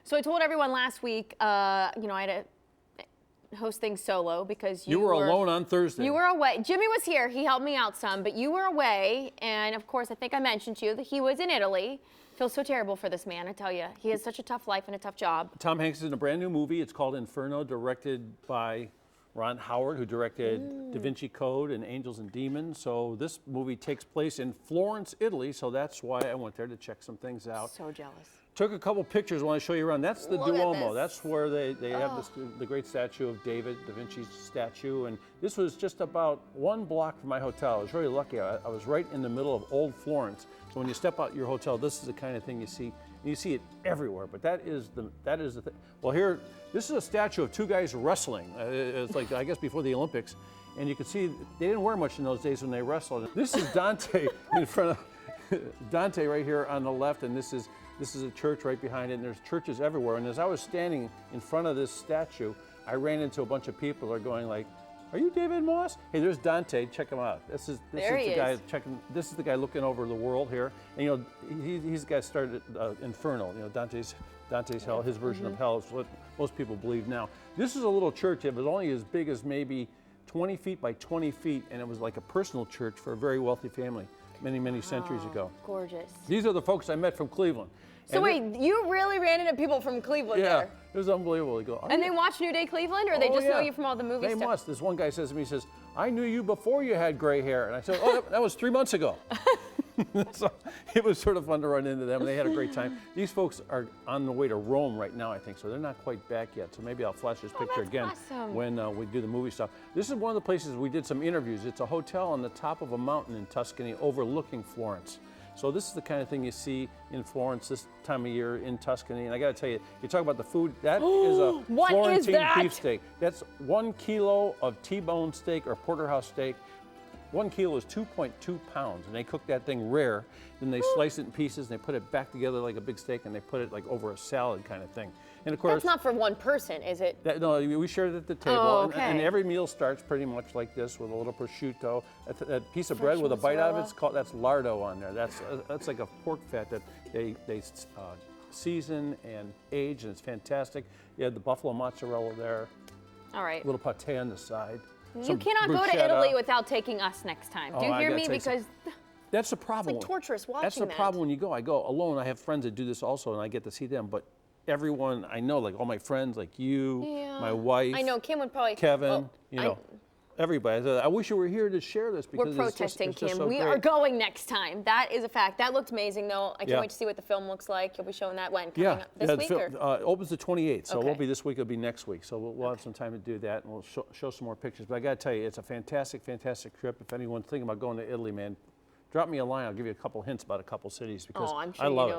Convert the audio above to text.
So I told everyone last week, you know, I had to host things solo because you were alone on Thursday. You were away. Jimmy was here. He helped me out some, but you were away. And of course, I think I mentioned to you that he was in Italy. Feels so terrible for this man, I tell you. He has such a tough life and a tough job. Tom Hanks is in a brand new movie. It's called Inferno, directed by Ron Howard, who directed Da Vinci Code and Angels and Demons. So this movie takes place in Florence, Italy. So that's why I went there to check some things out. So jealous. Took a couple pictures. I want to show you around. That's the Look at Duomo. this. That's where they have this, the great statue of David, Da Vinci's statue. And this was just about 1 block from my hotel. I was really lucky. I was right in the middle of Old Florence. So when you step out your hotel, this is the kind of thing you see. And you see it everywhere. But that is the thing. Well, here, this is a statue of 2 guys wrestling. It's like, I guess, before the Olympics. And you can see they didn't wear much in those days when they wrestled. This is Dante in front of Dante right here on the left, and this is a church right behind it, and there's churches everywhere. And as I was standing in front of this statue, I ran into a bunch of people who are going like, "Are you David Moss? Hey, there's Dante. Check him out. This is the guy checking. This is the guy looking over the world here. And you know, he's the guy who started Inferno. You know, Dante's hell. His version of hell is what most people believe now. This is a little church. It was only as big as maybe 20 feet by 20 feet, and it was like a personal church for a very wealthy family many centuries ago. Gorgeous. These are the folks I met from Cleveland. So wait, you really ran into people from Cleveland there? Yeah, it was unbelievable. They go, and they watch New Day Cleveland, or they just know you from all the movies? They must. This one guy says to me, he says, "I knew you before you had gray hair." And I said, "Oh, that was 3 months ago." So it was sort of fun to run into them. They had a great time. These folks are on the way to Rome right now, I think, so they're not quite back yet. So maybe I'll flash this picture again when we do the movie stuff. This is one of the places we did some interviews. It's a hotel on the top of a mountain in Tuscany overlooking Florence. So this is the kind of thing you see in Florence this time of year in Tuscany. And I got to tell you, you talk about the food, that is a Florentine beefsteak. That's 1 kilo of T-bone steak or porterhouse steak. 1 kilo is 2.2 pounds, and they cook that thing rare. Then they slice it in pieces, and they put it back together like a big steak, and they put it like over a salad kind of thing. And of course, that's not for one person, is it? No, we share it at the table. Oh, okay. And every meal starts pretty much like this with a little prosciutto. That piece of bread with a bite out of it's that's lardo on there. That's like a pork fat that they season and age, and it's fantastic. You have the buffalo mozzarella there. All right. A little pate on the side. You cannot go to Italy without taking us next time. Do you hear me? Because that's the problem. It's like torturous watching That's the problem when you go. I go alone. I have friends that do this also, and I get to see them. But everyone I know, like all my friends, like you, my wife. I know Kim would probably. Kevin, you know, everybody. I wish you were here to share this because we're protesting, it's just Kim. so We great. are going next time. That is a fact. That looked amazing, though. I can't wait to see what the film looks like. You'll be showing that when? Coming up this week? Opens the 28th, so it won't be this week. It'll be next week. So we'll have some time to do that, and we'll show some more pictures. But I got to tell you, it's a fantastic trip. If anyone's thinking about going to Italy, man, drop me a line. I'll give you a couple hints about a couple cities because I'm sure I love it.